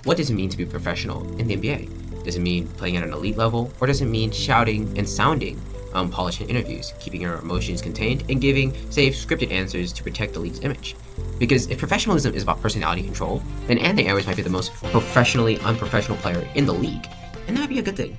What does it mean to be professional in the NBA? Does it mean playing at an elite level, or does it mean shouting and sounding polished in interviews, keeping your emotions contained, and giving safe, scripted answers to protect the league's image? Because if professionalism is about personality control, then Anthony Edwards might be the most professionally unprofessional player in the league, and that might be a good thing.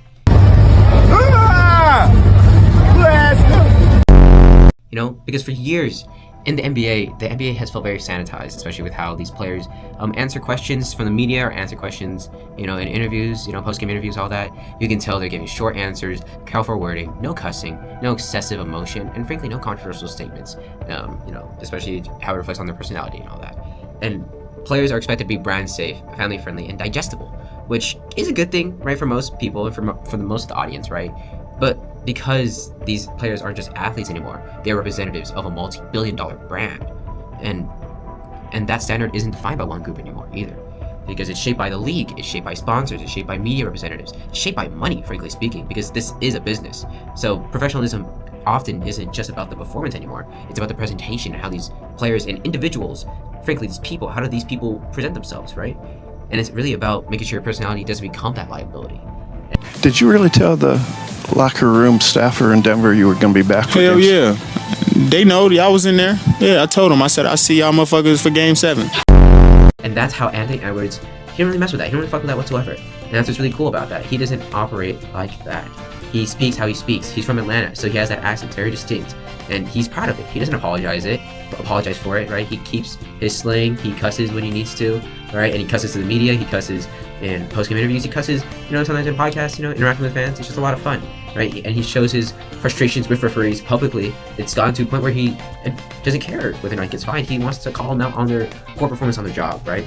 You know, because for years in the NBA has felt very sanitized, especially with how these players answer questions from the media or answer questions, in interviews, post-game interviews, all that. You can tell they're giving short answers, careful wording, no cussing, no excessive emotion, and frankly, no controversial statements, especially how it reflects on their personality and all that. And players are expected to be brand safe, family friendly, and digestible, which is a good thing, right, for most people and for the most of the audience, right? But because these players aren't just athletes anymore, they're representatives of a multi-billion-dollar brand. And that standard isn't defined by one group anymore either. Because it's shaped by the league, it's shaped by sponsors, it's shaped by media representatives, it's shaped by money, frankly speaking, because this is a business. So professionalism often isn't just about the performance anymore, it's about the presentation and how these players and individuals, frankly, these people, how do these people present themselves, right? And it's really about making sure your personality doesn't become that liability. Did you really tell the locker room staffer in Denver you were going to be back for Hell games? Yeah. They know. I was in there. Yeah, I told them. I said, I'll see y'all motherfuckers for Game 7. And that's how Anthony Edwards, he didn't really mess with that. He didn't really fuck with that whatsoever. And that's what's really cool about that. He doesn't operate like that. He speaks how he speaks. He's from Atlanta, so he has that accent, very distinct. And he's proud of it. He doesn't apologize for it, right? He keeps his slang. He cusses when he needs to, right? And he cusses to the media. He cusses in post-game interviews. He cusses, sometimes in podcasts, interacting with fans. It's just a lot of fun, right? And he shows his frustrations with referees publicly. It's gotten to a point where he doesn't care whether or not he gets fined. He wants to call them out on their poor performance on their job, right?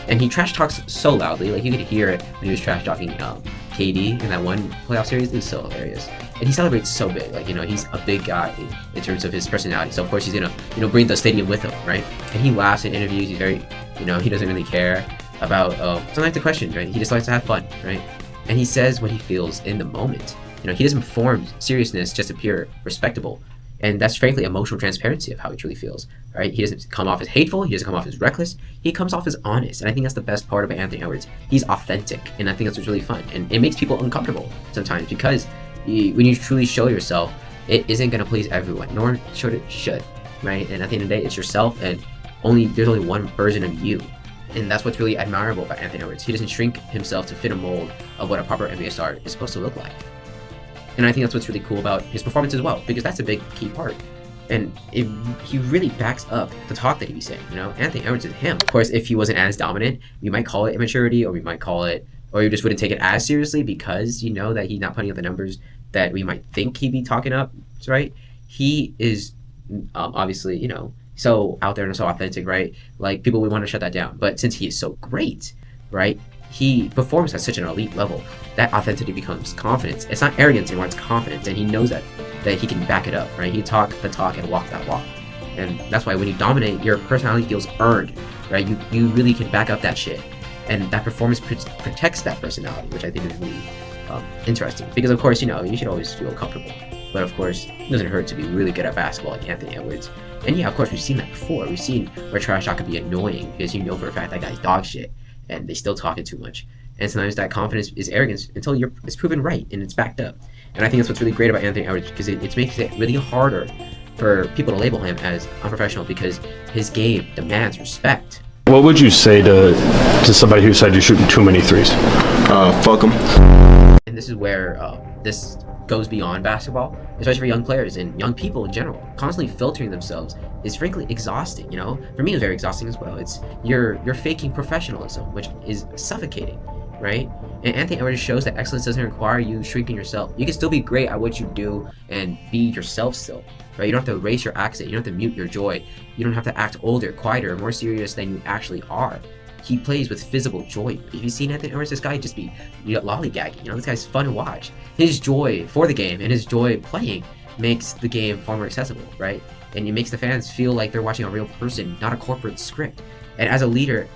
And he trash talks so loudly, like you could hear it when he was trash talking KD in that one playoff series. It was so hilarious. And he celebrates so big, like, he's a big guy in terms of his personality. So of course he's gonna, bring the stadium with him, right? And he laughs in interviews. He's very, he doesn't really care about sometimes the questions, right? He just likes to have fun, right? And he says what he feels in the moment. He doesn't form seriousness just to appear respectable. And that's frankly emotional transparency of how he truly feels, right? He doesn't come off as hateful. He doesn't come off as reckless. He comes off as honest. And I think that's the best part about Anthony Edwards. He's authentic. And I think that's what's really fun. And it makes people uncomfortable sometimes because when you truly show yourself, it isn't going to please everyone, nor should it, right? And at the end of the day, it's yourself, and there's only one version of you. And that's what's really admirable about Anthony Edwards. He doesn't shrink himself to fit a mold of what a proper NBA star is supposed to look like. And I think that's what's really cool about his performance as well, because that's a big key part. And he really backs up the talk that he'd be saying. Anthony Edwards is him. Of course, if he wasn't as dominant, we might call it immaturity, or we might call it, or you just wouldn't take it as seriously because you know that he's not putting up the numbers that we might think he'd be talking up, right? He is obviously, so out there and so authentic, right? Like, people would want to shut that down. But since he is so great, right, he performs at such an elite level, that authenticity becomes confidence. It's not arrogance anymore, it's confidence. And he knows that he can back it up, right? He talk the talk and walk that walk. And that's why when you dominate, your personality feels earned, right? You really can back up that shit. And that performance protects that personality, which I think is really interesting. Because of course, you should always feel comfortable. But of course, it doesn't hurt to be really good at basketball like Anthony Edwards. And yeah, of course, we've seen that before. We've seen where trash talk can be annoying because for a fact that guy's dog shit and they still talking too much. And sometimes that confidence is arrogance until it's proven right and it's backed up. And I think that's what's really great about Anthony Edwards, because it makes it really harder for people to label him as unprofessional because his game demands respect. What would you say to somebody who said you're shooting too many threes? Fuck them. And this is where this goes beyond basketball, especially for young players and young people in general. Constantly filtering themselves is frankly exhausting. For me, it's very exhausting as well. It's you're faking professionalism, which is suffocating, right? And Anthony Edwards shows that excellence doesn't require you shrinking yourself. You can still be great at what you do and be yourself still, right? You don't have to erase your accent. You don't have to mute your joy. You don't have to act older, quieter, more serious than you actually are. He plays with visible joy. If you've seen Anthony Edwards, this guy just be lollygagging. This guy's fun to watch. His joy for the game and his joy playing makes the game far more accessible, right? And it makes the fans feel like they're watching a real person, not a corporate script. And as a leader,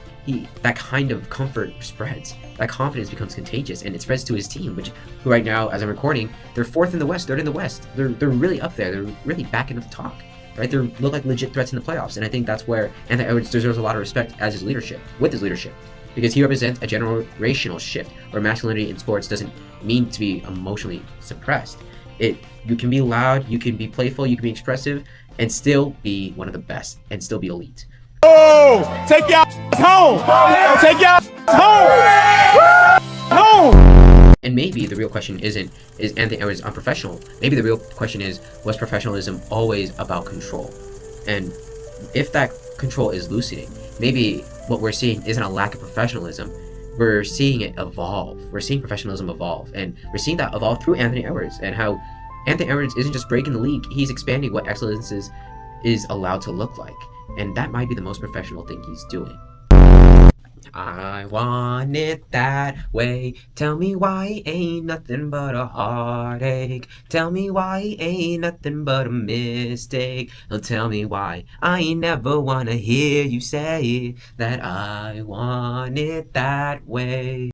that kind of comfort spreads. That confidence becomes contagious, and it spreads to his team, who right now, as I'm recording, they're fourth in the West, third in the West. They're really up there. They're really backing up the talk, right? They look like legit threats in the playoffs, and I think that's where Anthony Edwards deserves a lot of respect with his leadership. because he represents a generational shift where masculinity in sports doesn't mean to be emotionally suppressed. You can be loud, you can be playful, you can be expressive, and still be one of the best, and still be elite. Oh, take y'all home! Take y'all home! And maybe the real question isn't, is Anthony Edwards unprofessional? Maybe the real question is, was professionalism always about control? And if that control is loosening, maybe what we're seeing isn't a lack of professionalism, we're seeing it evolve. We're seeing professionalism evolve, and we're seeing that evolve through Anthony Edwards, and how Anthony Edwards isn't just breaking the league, he's expanding what excellence is allowed to look like. And that might be the most professional thing he's doing. I want it that way. Tell me why ain't nothing but a heartache. Tell me why ain't nothing but a mistake. Don't tell me why I ain't never wanna hear you say that I want it that way.